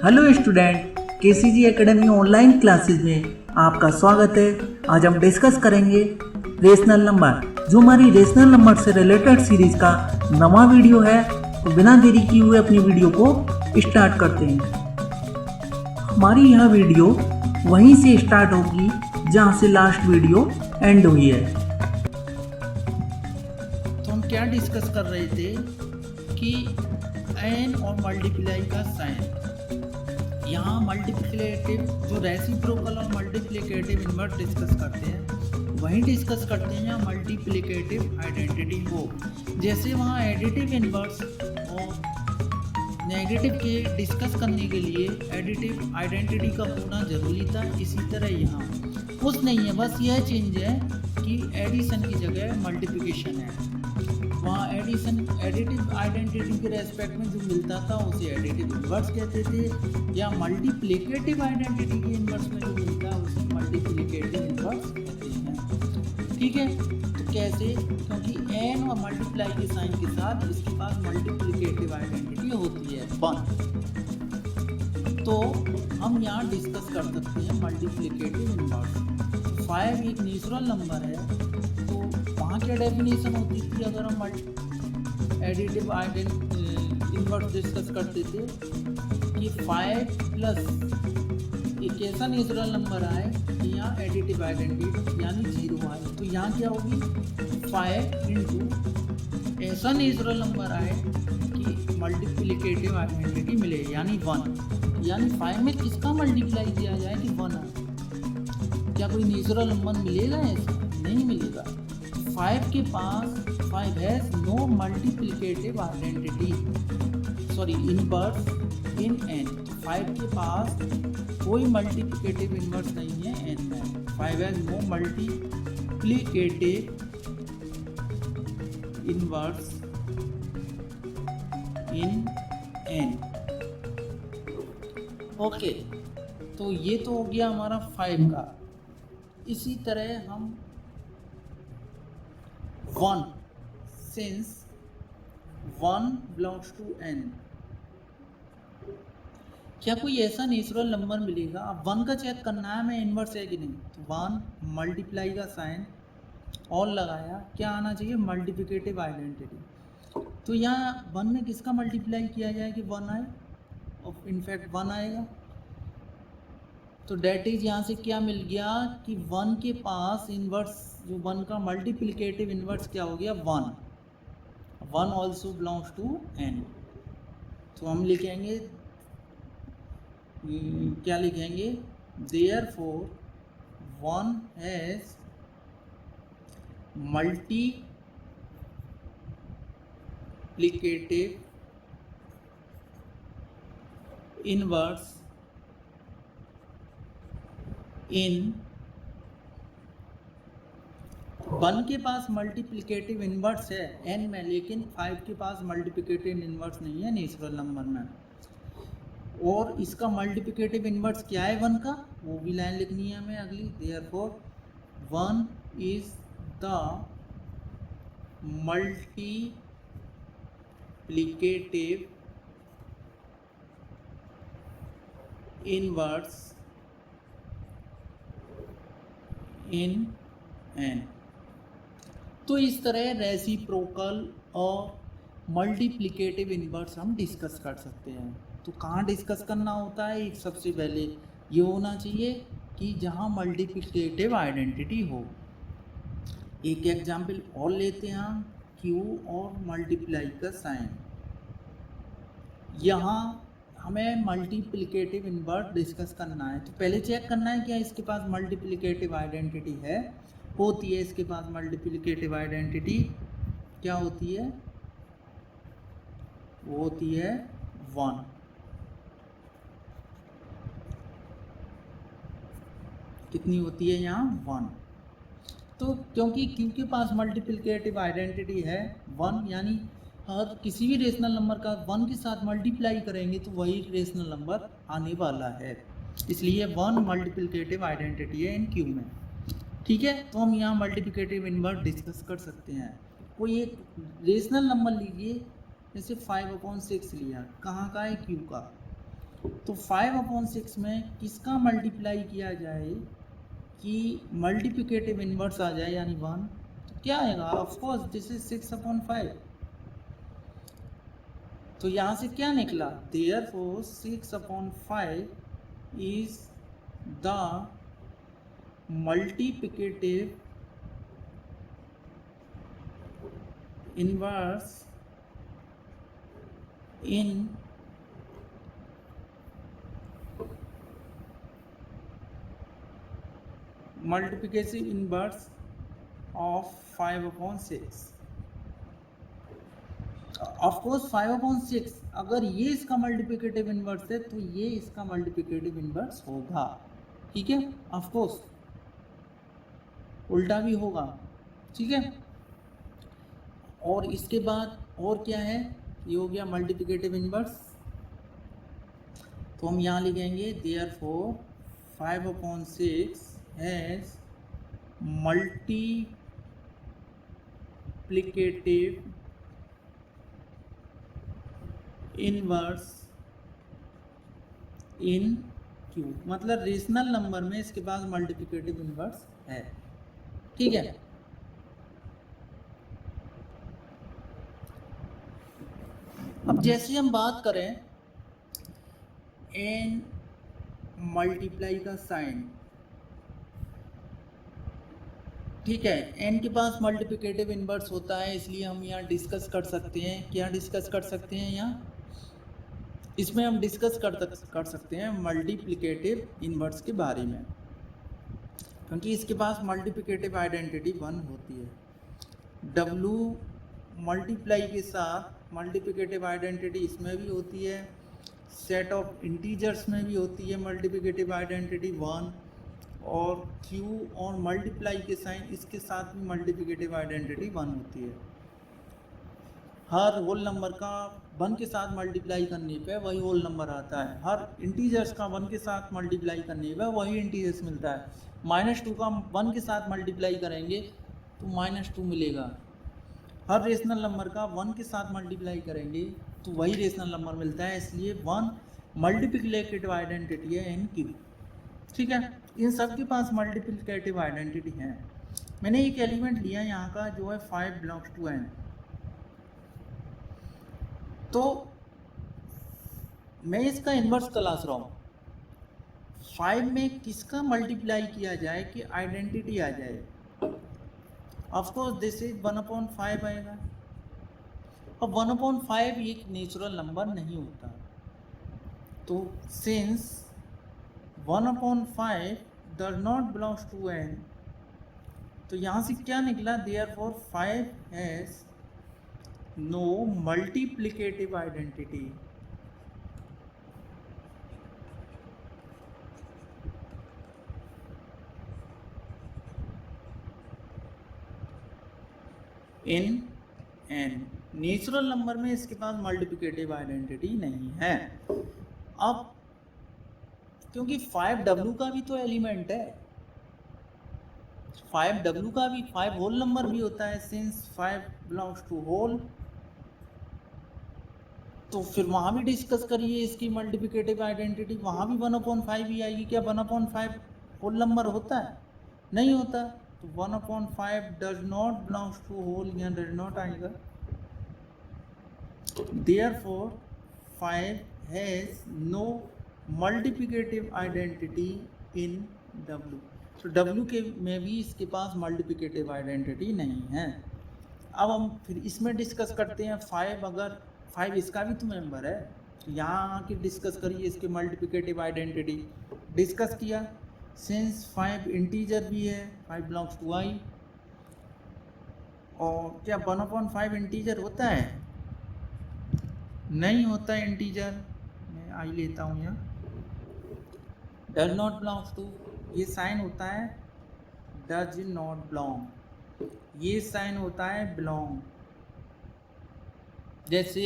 Hello student, KCG academy online classes में आपका स्वागत है। आज हम डिस्कस करेंगे रेशनल नंबर, जो हमारी रेशनल नंबर से रिलेटेड सीरीज का नवा वीडियो है। तो बिना देरी किए हुए अपनी वीडियो को स्टार्ट करते हैं। हमारी यह वीडियो वहीं से स्टार्ट होगी जहां से लास्ट वीडियो एंड हुई है। तो हम क्या डिस्कस कर रहे थे कि एन और मल्टीप्लाई का साइन, यहाँ मल्टीप्लिकेटिव जो रेसिप्रोकल और मल्टीप्लिकेटिव इन्वर्स डिस्कस करते हैं वहीं डिस्कस करते हैं यहाँ मल्टीप्लिकेटिव आइडेंटिटी को। जैसे वहाँ एडिटिव इन्वर्स और नेगेटिव के डिस्कस करने के लिए एडिटिव आइडेंटिटी का होना ज़रूरी था, इसी तरह यहाँ कुछ नहीं है, बस यह चेंज है कि एडिशन की जगह मल्टीप्लिकेशन है। वहाँ एडिशन एडिटिव आइडेंटिटी के रेस्पेक्ट में जो मिलता था उसे एडिटिव इन्वर्स कहते थे, या मल्टीप्लिकेटिव आइडेंटिटी के इन्वर्स में जो मिलता है उसे मल्टीप्लिकेटिव इन्वर्स कहते हैं। ठीक है, तो कैसे? क्योंकि एन और मल्टीप्लाई के साइन के साथ इसके पास मल्टीप्लिकेटिव आइडेंटिटी होती है 1। तो हम यहाँ डिस्कस कर सकते हैं मल्टीप्लिकेटिव इन्वर्स। 5 एक नेचुरल नंबर है, तो वहाँ क्या डेफिनेशन होती थी अगर हम एडिटिव इन्वर्स डिस्कस करते थे कि 5 प्लस एक ऐसा नेचुरल नंबर आए कि यहाँ एडिटिव आइडेंटिटी यानी 0 आए, तो यहाँ क्या होगी 5 इंटू ऐसा नेचुरल नंबर आए कि मल्टीप्लिकेटिव आइडेंटिटी मिले यानी 1, यानी 5 में किसका मल्टीप्लाई किया जाए कि 1 आए। क्या कोई नेचुरल नंबर मिलेगा? ऐसा नहीं मिलेगा। 5 के पास 5 has no multiplicative identity, sorry inverse in n। 5 के पास कोई मल्टीप्लिकेटिव इनवर्स नहीं है n में। 5 has no multiplicative inverse in n। Okay, तो ये तो हो गया हमारा 5 का। इसी तरह हम 1, सिंस 1 बिलोंग्स टू n, क्या कोई ऐसा नेचुरल नंबर मिलेगा? अब 1 का चेक करना है हमें इन्वर्स है कि नहीं। तो 1 मल्टीप्लाई का साइन और लगाया, क्या आना चाहिए? Multiplicative identity. तो यहाँ 1 में किसका मल्टीप्लाई किया जाए कि 1 आए, और इनफैक्ट 1 आएगा। तो डेट इज यहाँ से क्या मिल गया कि 1 के पास इन्वर्स, जो 1 का मल्टीप्लिकेटिव इन्वर्स क्या हो गया 1। 1 ऑल्सो बिलोंग्स टू n। तो हम लिखेंगे, क्या लिखेंगे? देयरफॉर 1 हैज मल्टीप्लिकेटिव इन्वर्स इन 1 के पास मल्टीप्लिकेटिव इन्वर्स है n में, लेकिन 5 के पास मल्टीप्लिकेटिव इन्वर्स नहीं है नेचुरल नंबर में। और इसका मल्टीप्लिकेटिव इन्वर्स क्या है 1 का, वो भी लाइन लिखनी है हमें अगली। Therefore 1 is the multiplicative inverse in n। तो इस तरह रेसिप्रोकल और मल्टीप्लिकेटिव इन्वर्स हम डिस्कस कर सकते हैं। तो कहाँ डिस्कस करना होता है? एक सबसे पहले ये होना चाहिए कि जहाँ मल्टीप्लिकेटिव आइडेंटिटी हो। एक एग्जाम्पल और लेते हैं हम, Q और मल्टीप्लाई का साइन। यहाँ हमें मल्टीप्लिकेटिव इन्वर्स डिस्कस करना है, तो पहले चेक करना है क्या इसके पास मल्टीप्लिकेटिव आइडेंटिटी है। होती है इसके पास मल्टीप्लिकेटिव आइडेंटिटी, क्या होती है? वो होती है 1। कितनी होती है यहाँ? 1। तो क्योंकि Q के पास मल्टीप्लिकेटिव आइडेंटिटी है 1, यानी हर किसी भी रेशनल नंबर का 1 के साथ मल्टीप्लाई करेंगे तो वही रेशनल नंबर आने वाला है, इसलिए 1 मल्टीप्लिकेटिव आइडेंटिटी है इन Q में। ठीक है, तो हम यहाँ मल्टीप्लिकेटिव इन्वर्स डिस्कस कर सकते हैं। कोई एक रेशनल नंबर लीजिए, जैसे 5/6 लिया, कहाँ का है? Q का। तो 5/6 में किसका मल्टीप्लाई किया जाए कि मल्टीप्लिकेटिव इनवर्स आ जाए यानी 1, तो क्या आएगा? Of course this is 6/5। तो यहाँ से क्या निकला? Therefore 6/5 is the multiplicative inverse in multiplicative inverse of 5/6। Of course 5/6 अगर ये इसका मल्टीप्लिकेटिव इनवर्स है तो ये इसका मल्टीप्लिकेटिव इनवर्स होगा, ठीक है? ऑफ कोर्स उल्टा भी होगा, ठीक है? और इसके बाद और क्या है? ये हो गया मल्टीप्लिकेटिव इनवर्स। तो हम यहाँ लिखेंगे therefore 5/6 has multiplicative inverse in Q, मतलब रेशनल नंबर में इसके पास मल्टीप्लिकेटिव इनवर्स है, ठीक है? अब जैसे हम बात करें n मल्टीप्लाई का साइन, ठीक है? n के पास मल्टीप्लिकेटिव इनवर्स होता है, इसलिए हम यहाँ डिस्कस कर सकते हैं। क्या डिस्कस कर सकते हैं यहाँ? इसमें हम डिस्कस कर सकते हैं मल्टीप्लिकेटिव इनवर्स के बारे में, क्योंकि इसके पास मल्टीप्लिकेटिव आइडेंटिटी 1 होती है। W मल्टीप्लाई के साथ मल्टीप्लिकेटिव आइडेंटिटी इसमें भी होती है, सेट ऑफ इंटीजर्स में भी होती है मल्टीप्लिकेटिव आइडेंटिटी 1, और Q और मल्टीप्लाई के साइन इसके साथ भी मल्टीप्लिकेटिव आइडेंटिटी 1 होती है। हर होल नंबर का 1 के साथ मल्टीप्लाई करने पे वही होल नंबर आता है, हर इंटीजर्स का 1 के साथ मल्टीप्लाई करने पे वही इंटीजर्स मिलता है। -2 का 1 के साथ मल्टीप्लाई करेंगे तो -2 मिलेगा। हर रेशनल नंबर का 1 के साथ मल्टीप्लाई करेंगे तो वही रेशनल नंबर मिलता है, इसलिए 1 मल्टीप्लिकेटिव आइडेंटिटी है इन Q, ठीक है? इन सब के पास मल्टीप्लिकेटिव आइडेंटिटी है। मैंने एक एलिमेंट लिया यहाँ का जो है 5 बिलोंग्स टू n, तो मैं इसका इन्वर्स तलाश रहा हूँ। 5 में किसका मल्टीप्लाई किया जाए कि आइडेंटिटी आ जाए? ऑफ कोर्स दिस इज 1/5 आएगा। अब 1/5 एक नेचुरल नंबर नहीं होता, तो since 1/5 does not belongs to n, तो यहाँ से क्या निकला? Therefore 5 has no multiplicative identity. In n natural number में इसके पास मल्टीप्लिकेटिव आइडेंटिटी नहीं है। अब क्योंकि 5W का भी तो एलिमेंट है, 5W का भी 5 होल नंबर भी होता है, सिंस 5 बिलोंग्स टू होल, तो फिर वहाँ भी डिस्कस करिए इसकी मल्टीप्लिकेटिव आइडेंटिटी, वहाँ भी 1/5 ही आएगी। क्या 1/5 होल नंबर होता है? नहीं होता, तो 1/5 does not belongs to whole, यहाँ डज नॉट आएगा। Therefore 5 has no multiplicative identity in W, तो W के में भी इसके पास मल्टीप्लिकेटिव आइडेंटिटी नहीं है। अब हम फिर इसमें डिस्कस करते हैं 5, अगर 5 इसका भी तो मेंबर है, तो यहाँ आके डिस्कस करिए इसके मल्टीप्लिकेटिव आइडेंटिटी। डिस्कस किया, सिंस 5 इंटीजर भी है, 5 बिलोंग्स टू I, और क्या 1/5 इंटीजर होता है? नहीं होता इंटीजर, मैं I लेता हूँ यहाँ, डज नॉट बिलोंग्स टू, ये साइन होता है डज नॉट बिलोंग, ये साइन होता है बिलोंग। जैसे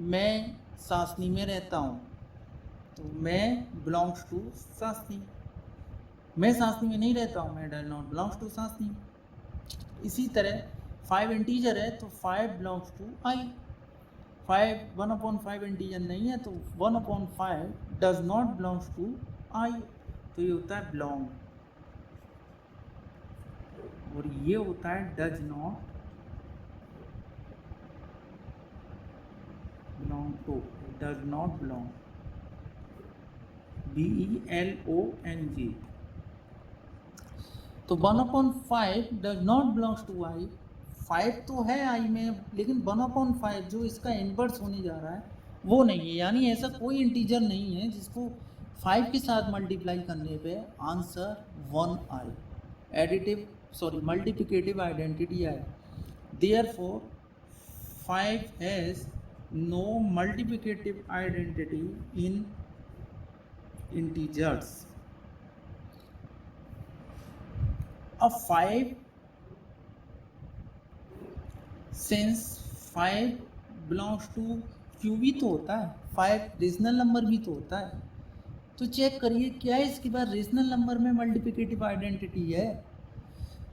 मैं सासनी में रहता हूँ, तो मैं बिलोंग्स टू सासनी, मैं सासनी में नहीं रहता हूँ, मैं does not belongs to Sasni. इसी तरह 5 इंटीजर है तो 5 belongs to I, one upon five integer नहीं है, तो 1/5 does not belongs to I, तो ये होता है बिलोंग, और ये होता है does not belong to, does not belong, BELONG। तो 1/5 does not belongs to I, 5 तो है आई में, लेकिन 1/5 जो इसका इनवर्स होने जा रहा है वो नहीं है, यानी ऐसा कोई इंटीजर नहीं है जिसको 5 के साथ मल्टीप्लाई करने पे आंसर 1 आए, मल्टीप्लिकेटिव आइडेंटिटी आए। Therefore 5 has no multiplicative identity in integers. अब 5 सिंस 5 बिलोंग्स टू क्यू भी तो होता है, 5 रेशनल नंबर भी तो होता है, तो चेक करिए क्या इसके बाद रेशनल नंबर में मल्टीप्लिकेटिव आइडेंटिटी है।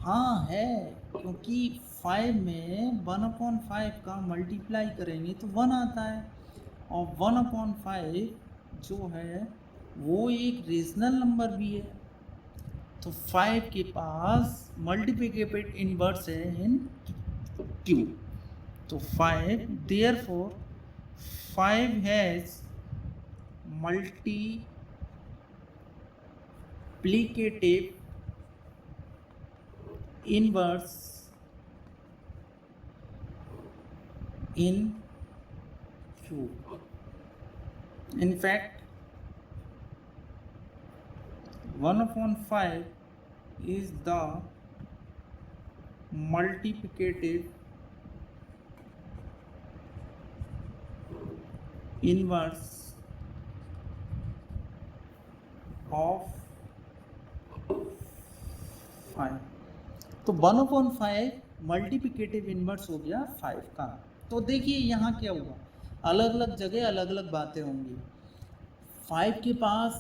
हाँ है, क्योंकि 5 में 1/5 का मल्टीप्लाई करेंगे तो 1 आता है, और 1/5 जो है वो एक रेशनल नंबर भी है, तो 5 के पास मल्टीप्लिकेटिव इनवर्स है इन क्यू, तो 5 therefore 5 has multiplicative inverse in Q. In fact, 1/5 is the multiplicative inverse of 5। तो 1/5 मल्टीप्लिकेटिव इनवर्स हो गया 5 का। तो देखिए यहाँ क्या हुआ, अलग अलग जगह अलग अलग बातें होंगी। 5 के पास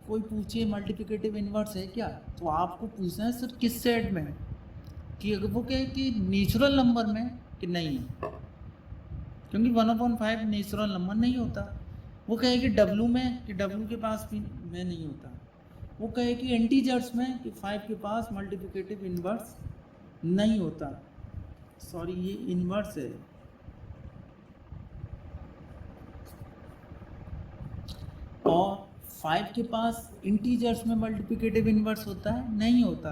कोई पूछे मल्टीप्लिकेटिव इनवर्स है क्या, तो आपको पूछना है सर किस सेट में, कि अगर वो कहे कि नेचुरल नंबर में कि नहीं है, क्योंकि 1/5 नेचुरल नंबर नहीं होता। वो कहे कि डब्लू में, कि डब्लू के पास भी में नहीं होता। वो कहे कि इंटीजर्स में, कि 5 के पास मल्टीप्लिकेटिव इनवर्स नहीं होता, सॉरी ये इनवर्स है, और 5 के पास इंटीजर्स में मल्टीप्लिकेटिव इनवर्स होता है, नहीं होता।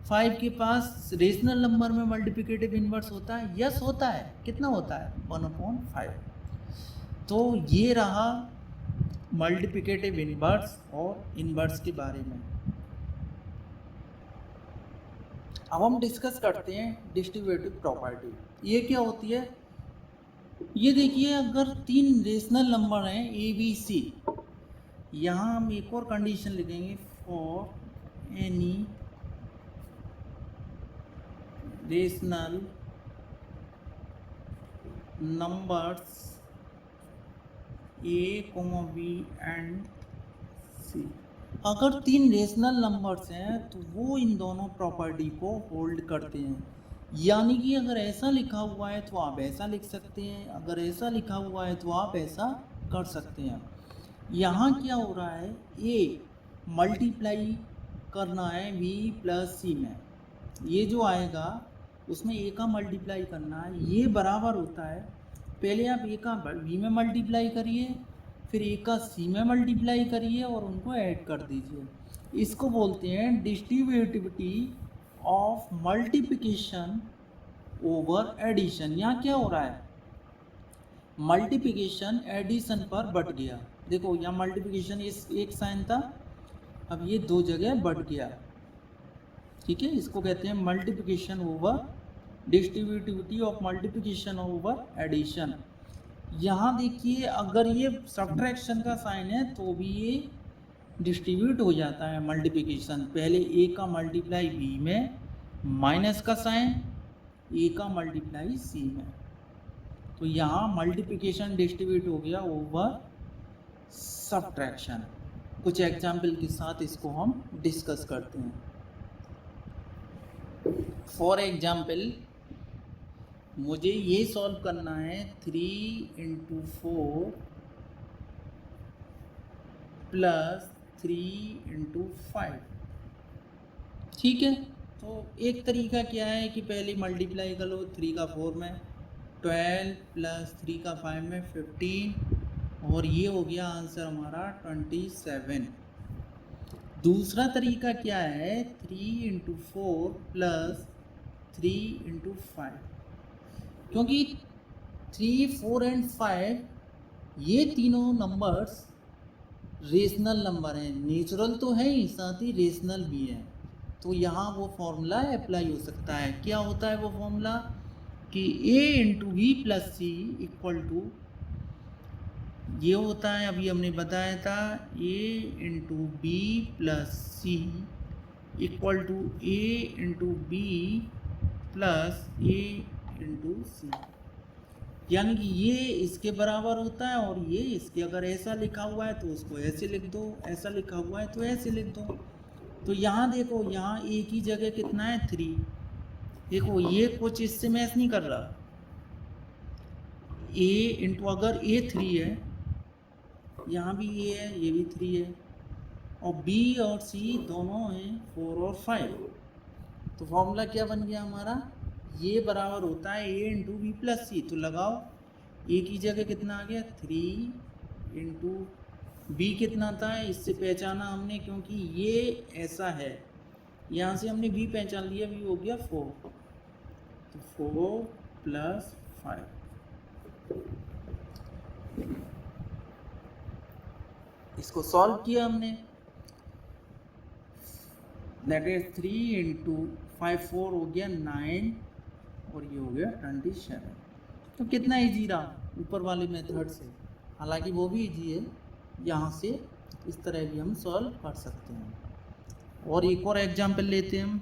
5 के पास रेशनल नंबर में मल्टीप्लिकेटिव इनवर्स होता है, यस होता है। कितना होता है, 1/5। तो ये रहा मल्टीप्लिकेटिव इनवर्स और इनवर्स के बारे में। अब हम डिस्कस करते हैं डिस्ट्रीब्यूटिव प्रॉपर्टी। ये क्या होती है, ये देखिए अगर 3 रेशनल नंबर हैं ए बी सी, यहाँ हम एक और कंडीशन लिखेंगे, for any rational numbers A, B and C. अगर 3 रेशनल नंबर्स हैं तो वो इन दोनों प्रॉपर्टी को होल्ड करते हैं, यानी कि अगर ऐसा लिखा हुआ है तो आप ऐसा लिख सकते हैं, अगर ऐसा लिखा हुआ है तो आप ऐसा कर सकते हैं। यहाँ क्या हो रहा है, ए मल्टीप्लाई करना है बी प्लस सी में, ये जो आएगा उसमें ए का मल्टीप्लाई करना है, ये बराबर होता है, पहले आप ए का बी में मल्टीप्लाई करिए, फिर ए का सी में मल्टीप्लाई करिए और उनको ऐड कर दीजिए। इसको बोलते हैं distributivity of multiplication over addition. यहाँ क्या हो रहा है, मल्टीप्लिकेशन एडिशन पर बढ़ गया। देखो यहाँ मल्टीप्लिकेशन इस एक साइन था, अब ये 2 जगह बढ़ गया, ठीक है। इसको कहते हैं multiplication over, distributivity of multiplication over addition. यहाँ देखिए अगर ये सब्ट्रैक्शन का साइन है तो भी ये डिस्ट्रीब्यूट हो जाता है मल्टीप्लिकेशन। पहले ए का मल्टीप्लाई बी में, माइनस का साइन, ए का मल्टीप्लाई सी में, तो यहाँ मल्टीप्लिकेशन डिस्ट्रीब्यूट हो गया ओवर सब्ट्रैक्शन। कुछ एग्जाम्पल के साथ इसको हम डिस्कस करते हैं। फॉर एग्जाम्पल मुझे ये सॉल्व करना है 3 × 4 प्लस 3 × 5। ठीक है, तो एक तरीका क्या है कि पहले मल्टीप्लाई कर लो 3 का 4 में 12 प्लस 3 का 5 में 15 और ये हो गया आंसर हमारा 27। दूसरा तरीका क्या है 3 × 4 प्लस 3 × 5, क्योंकि 3, 4 एंड 5 ये तीनों नंबर्स रेशनल नंबर हैं, नेचुरल तो है ही साथ ही रेशनल भी है। तो यहाँ वो फॉर्मूला अप्लाई हो सकता है। क्या होता है वो फॉर्मूला कि a × b + c = ये होता है, अभी हमने बताया था a × b + c = a × b + a × c, यानी कि ये इसके बराबर होता है और ये इसके, अगर ऐसा लिखा हुआ है तो उसको ऐसे लिख दो, ऐसा लिखा हुआ है तो ऐसे लिख दो। तो यहाँ देखो, यहाँ a की जगह कितना है 3, देखो ये कुछ इससे मैच नहीं कर रहा। a × अगर a 3 है, यहाँ भी a है, ये भी 3 है, और b और c दोनों हैं 4 और 5। तो फॉर्मूला क्या बन गया हमारा, ये बराबर होता है a × b + c। तो लगाओ, a की जगह कितना आ गया 3 × b कितना था, इससे पहचाना हमने क्योंकि ये ऐसा है, यहाँ से हमने b पहचान लिया, b हो गया 4, तो 4 + 5। इसको सॉल्व किया हमने, दैट इज 3 × 5 4 हो गया 9 और ये हो गया 27। तो कितना इजी रहा ऊपर वाले मेथड से, हालांकि वो भी इजी है, यहाँ से इस तरह भी हम सॉल्व कर सकते हैं। और एक और एग्जांपल लेते हैं हम,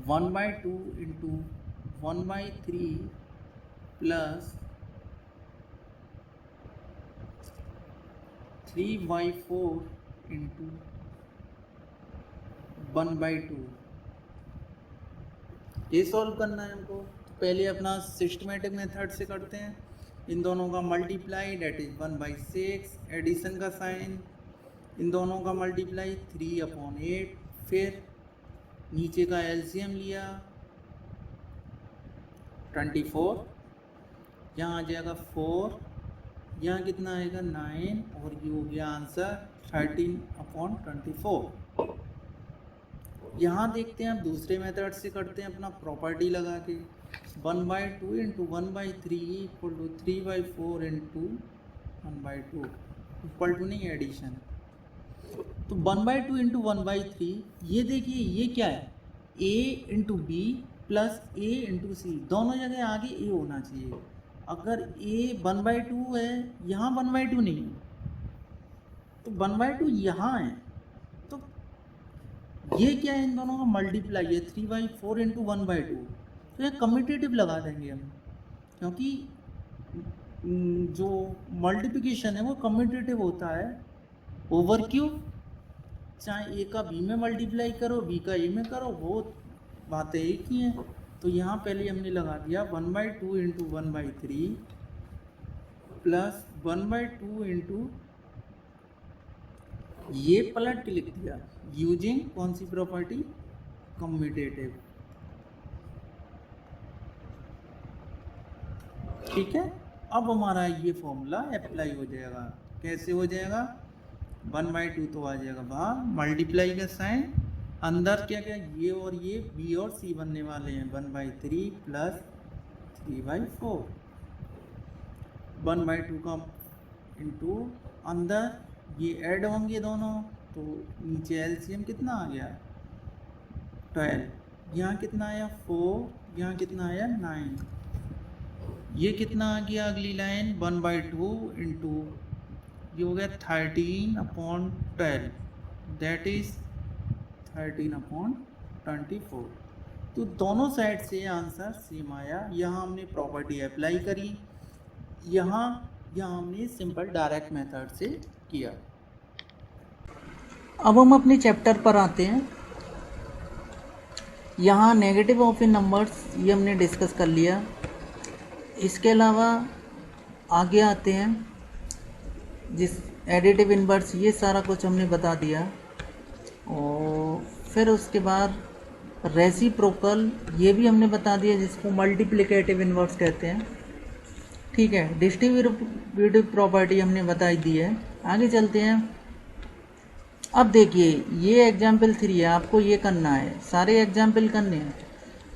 1/2 × 1/3 प्लस 3/4 × 1/2, ये सॉल्व करना है हमको। तो पहले अपना सिस्टमेटिक मेथड से करते हैं, इन दोनों का मल्टीप्लाई डेट इज 1/6, एडिशन का साइन, इन दोनों का मल्टीप्लाई 3/8, फिर नीचे का एलसीएम लिया 24, यहाँ आ जाएगा 4, यहाँ कितना आएगा 9 और ये हो गया आंसर 13/24। यहाँ देखते हैं, अब दूसरे मेथड से करते हैं अपना प्रॉपर्टी लगा के, 1/2 × 1/3 = 3/4 × 1/2 इक्वल टू नहीं एडिशन। तो 1/2 × 1/3, ये देखिए ये क्या है, a × b + a × c, दोनों जगह आगे a होना चाहिए। अगर a 1/2 है, यहाँ 1/2 नहीं है, तो 1/2 यहाँ है, तो ये क्या है, इन दोनों का मल्टीप्लाई है 3/4 × 1/2। तो ये कम्यूटेटिव लगा देंगे हम, क्योंकि जो मल्टीप्लिकेशन है वो कम्यूटेटिव होता है ओवर क्यूब, चाहे a का b में मल्टीप्लाई करो, b का a में करो, वो बातें एक ही हैं। तो यहाँ पहले हमने लगा दिया 1/2 × 1/3 प्लस 1/2 × ये पलट के लिख दिया यूजिंग कौन सी प्रॉपर्टी, कम्यूटेटिव। ठीक है, अब हमारा ये फॉर्मूला अप्लाई हो जाएगा। कैसे हो जाएगा, 1/2 तो आ जाएगा बाहर, मल्टीप्लाई का साइन, अंदर क्या क्या ये और ये b और c बनने वाले हैं, 1/3 प्लस 3/4, 1/2 का इंटू अंदर ये ऐड होंगे दोनों, तो नीचे एलसीएम कितना आ गया 12, यहाँ कितना आया 4, यहाँ कितना आया 9, ये कितना आ गया अगली लाइन 1/2 इंटू ये हो गया 13/12, दैट इज 13/24। तो दोनों साइड से आंसर सेम आया। यहाँ हमने प्रॉपर्टी अप्लाई करी, यहाँ हमने सिंपल डायरेक्ट मेथड से किया। अब हम अपने चैप्टर पर आते हैं। यहाँ नेगेटिव ऑफ इन नंबर्स ये हमने डिस्कस कर लिया। इसके अलावा आगे आते हैं, जिस एडिटिव इन्वर्स ये सारा कुछ हमने बता दिया। और फिर उसके बाद रेसिप्रोकल ये भी हमने बता दिया, जिसको मल्टीप्लिकेटिव इन्वर्स कहते हैं। ठीक है, डिस्ट्रीब्यूटिव प्रॉपर्टी हमने बताई दी है। आगे चलते हैं। अब देखिए ये एग्जाम्पल 3 है, आपको ये करना है, सारे एग्जाम्पल करने हैं।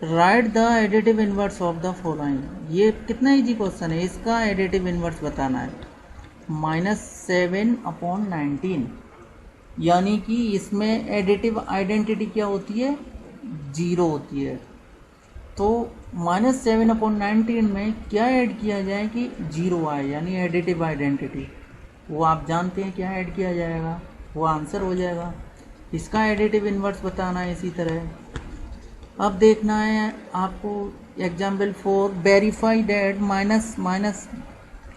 Write the additive inverse of the following. ये कितना इजी क्वेश्चन है, इसका एडिटिव इन्वर्स बताना है। -7/19, यानी कि इसमें एडिटिव आइडेंटिटी क्या होती है, 0 होती है। तो -7/19 में क्या ऐड किया जाए कि 0 आए, यानी एडिटिव आइडेंटिटी। वो आप जानते हैं क्या ऐड किया जाएगा, वो आंसर हो जाएगा। इसका एडिटिव इन्वर्स बताना है इसी तरह। अब देखना है आपको example 4, verify that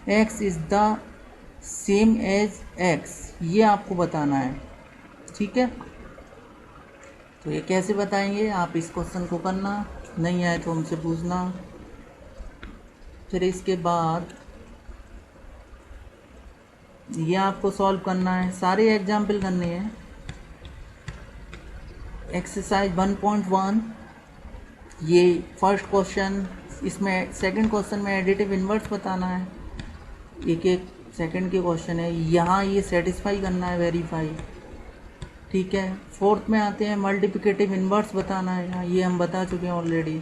-x is the same as x। ये आपको बताना है। ठीक है, तो ये कैसे बताएंगे, आप इस क्वेश्चन को करना, नहीं आए तो हमसे पूछना। फिर इसके बाद ये आपको सॉल्व करना है, सारे एग्जाम्पल करने हैं। एक्सरसाइज 1.1 ये फर्स्ट क्वेश्चन, इसमें सेकंड क्वेश्चन में एडिटिव इन्वर्स बताना है। एक एक सेकंड के क्वेश्चन है, यहाँ ये सेटिस्फाई करना है, वेरीफाई। ठीक है, फोर्थ में आते हैं, मल्टीप्लिकेटिव इन्वर्स बताना है। यहाँ ये हम बता चुके हैं ऑलरेडी।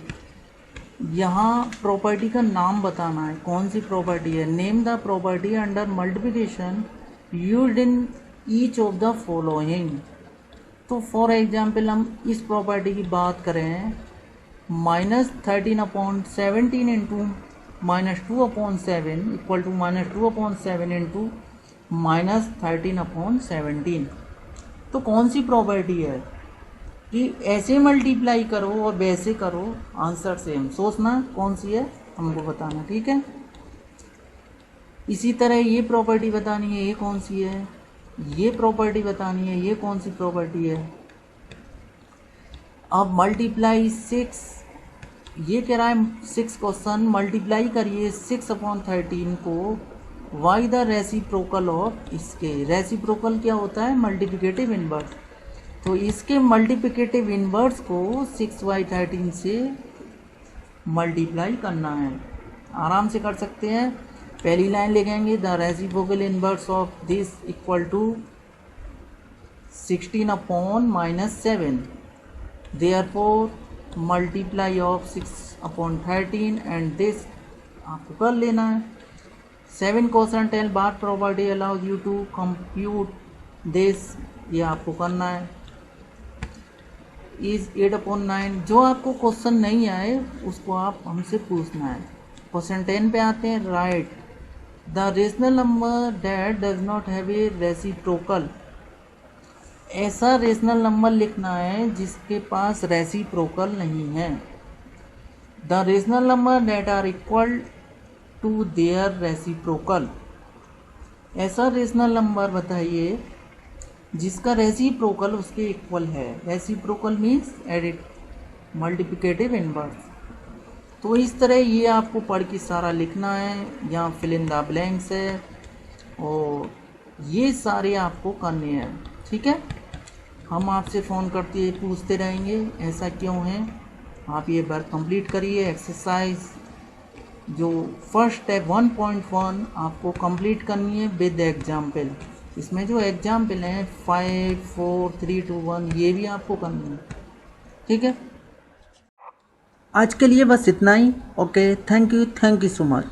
यहाँ प्रॉपर्टी का नाम बताना है, कौन सी प्रॉपर्टी है। Name the property under multiplication used in each of the following. तो फॉर एग्जाम्पल हम इस प्रॉपर्टी की बात करें, -13/17 इंटू -2/7 इक्वल टू -2/7 इंटू -13/17। तो कौन सी प्रॉपर्टी है कि ऐसे मल्टीप्लाई करो और वैसे करो, आंसर सेम। सोचना कौन सी है, हमको बताना। ठीक है, इसी तरह ये प्रॉपर्टी बतानी है, ये कौन सी है, ये प्रॉपर्टी बतानी है, ये कौन सी प्रॉपर्टी है। अब मल्टीप्लाई 6, ये कह रहा है 6 क्वेश्चन, मल्टीप्लाई करिए 6/13 को वाई द रेसिप्रोकल ऑफ इसके। रेसिप्रोकल क्या होता है, मल्टीप्लिकेटिव इन्वर्स। तो इसके मल्टीप्लिकेटिव इन्वर्स को 6/13 से मल्टीप्लाई करना है। आराम से कर सकते हैं। पहली लाइन लिखेंगे, the reciprocal inverse of this equal to 16/-7। Therefore multiply of 6/13 and this आपको कर लेना है। 7 क्वेश्चन टेल बार property allows you to compute this, ये आपको करना है। इज 8/9। जो आपको क्वेश्चन नहीं आए उसको आप हमसे पूछना है। क्वेश्चन 10 पे आते हैं, write the rational number that does not have a reciprocal. ऐसा रेशनल नंबर लिखना है जिसके पास रेसिप्रोकल नहीं है। The rational number that are equal to their reciprocal. ऐसा रेशनल नंबर बताइए जिसका रेसिप्रोकल उसके इक्वल है। Reciprocal means edit multiplicative inverse. तो इस तरह ये आपको पढ़ के सारा लिखना है, यहाँ फिल इन द ब्लैंक्स है, और ये सारे आपको करने हैं। ठीक है, हम आपसे फ़ोन करते पूछते रहेंगे ऐसा क्यों है। आप ये वर्क कंप्लीट करिए। एक्सरसाइज जो फर्स्ट स्टेप 1.1 आपको कंप्लीट करनी है विद एग्जाम्पल। इसमें जो एग्जाम्पल हैं 5, 4, 3, 2, 1 ये भी आपको करनी है। ठीक है, आज के लिए बस इतना ही। Okay, thank you so much.